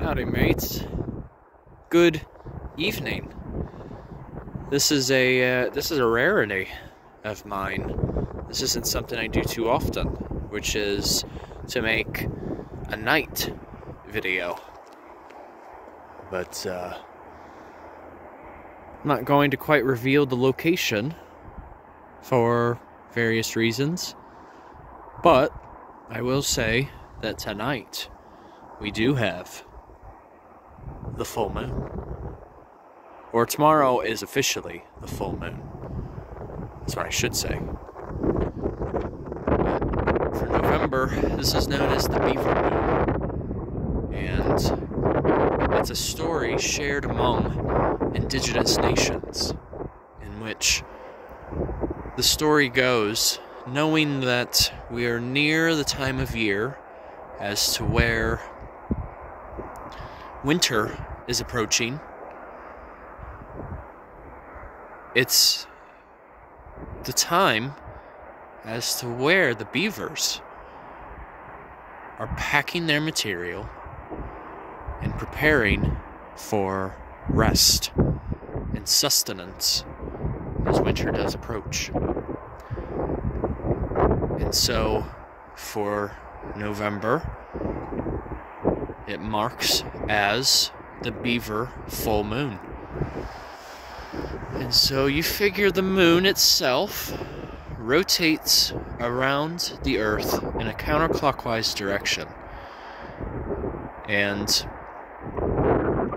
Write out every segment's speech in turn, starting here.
Howdy, mates. Good evening. This is a rarity of mine. This isn't something I do too often, which is to make a night video. But I'm not going to quite reveal the location for various reasons. But I will say that tonight we do have the full moon. Or tomorrow is officially the full moon. That's what I should say. But for November, this is known as the Beaver Moon. And it's a story shared among indigenous nations, in which the story goes, knowing that we are near the time of year as to where winter is approaching, it's the time as to where the beavers are packing their material and preparing for rest and sustenance as winter does approach. And so, for November, it marks as the Beaver full moon. And so you figure the moon itself rotates around the Earth in a counterclockwise direction. And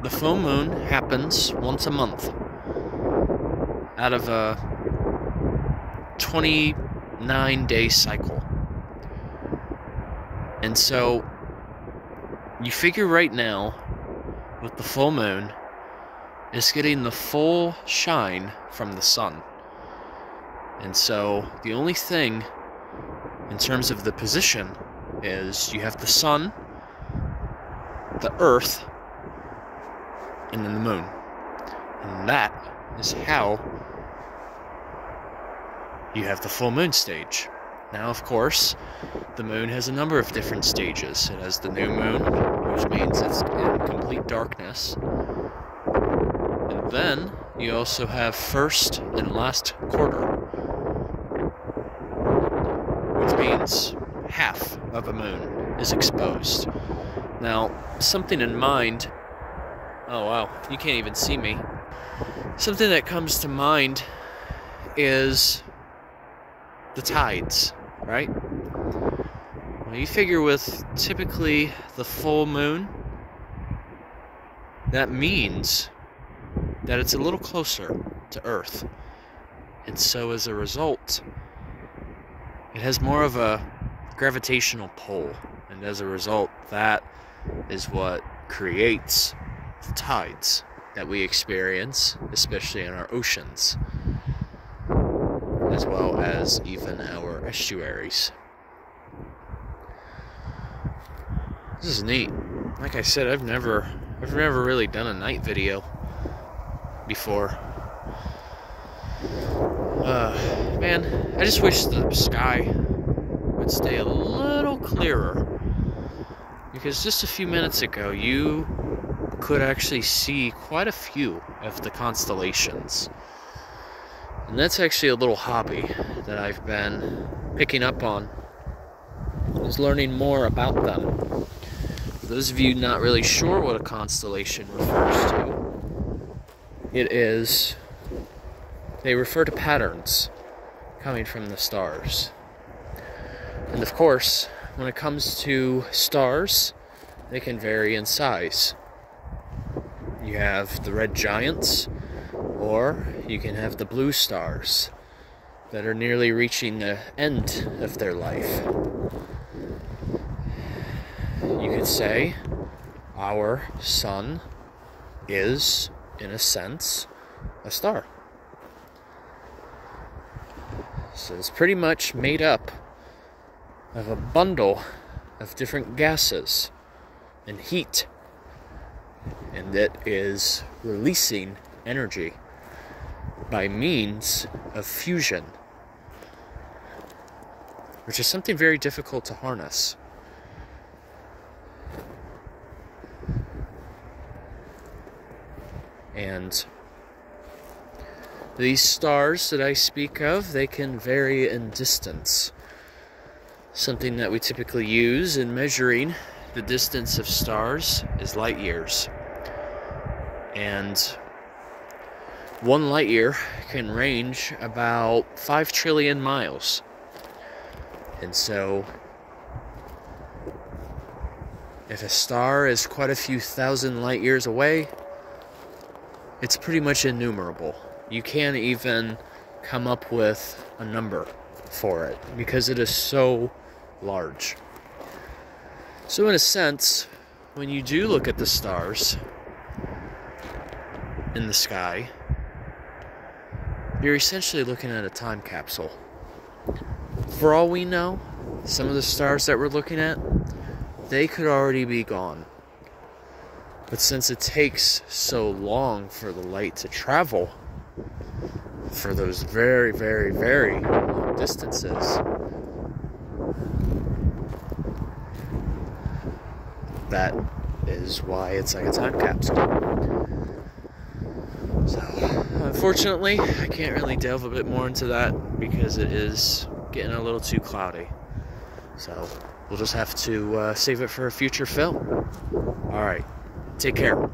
the full moon happens once a month out of a 29-day cycle. And so you figure right now, with the full moon, it's getting the full shine from the sun. And so the only thing in terms of the position is you have the sun, the earth, and then the moon. And that is how you have the full moon stage. Now, of course, the moon has a number of different stages. It has the new moon, which means it's in complete darkness. And then you also have first and last quarter, which means half of a moon is exposed. Now, something in mind... Oh wow, you can't even see me. Something that comes to mind is the tides, right? Well, you figure with typically the full moon, that means that it's a little closer to Earth. And so as a result, it has more of a gravitational pull. And as a result, that is what creates the tides that we experience, especially in our oceans, as well as even our estuaries. This is neat. Like I said, I've never really done a night video before. Man, I just wish the sky would stay a little clearer, because just a few minutes ago you could actually see quite a few of the constellations. And that's actually a little hobby that I've been picking up on, is learning more about them. For those of you not really sure what a constellation refers to, they refer to patterns coming from the stars. And of course, when it comes to stars, they can vary in size. You have the red giants, or you can have the blue stars that are nearly reaching the end of their life. You could say our sun is, in a sense, a star. So it's pretty much made up of a bundle of different gases and heat, and it is releasing energy by means of fusion, which is something very difficult to harness. And these stars that I speak of, they can vary in distance. Something that we typically use in measuring the distance of stars is light years. And 1 light year can range about 5 trillion miles. And so, if a star is quite a few thousand light years away, it's pretty much innumerable. You can't even come up with a number for it because it is so large. So in a sense, when you do look at the stars in the sky, you're essentially looking at a time capsule. For all we know, some of the stars that we're looking at, they could already be gone. But since it takes so long for the light to travel, for those very, very, very long distances, that is why it's like a time capsule. So, unfortunately, I can't really delve a bit more into that because it is getting a little too cloudy. So, we'll just have to save it for a future film. Alright, take care.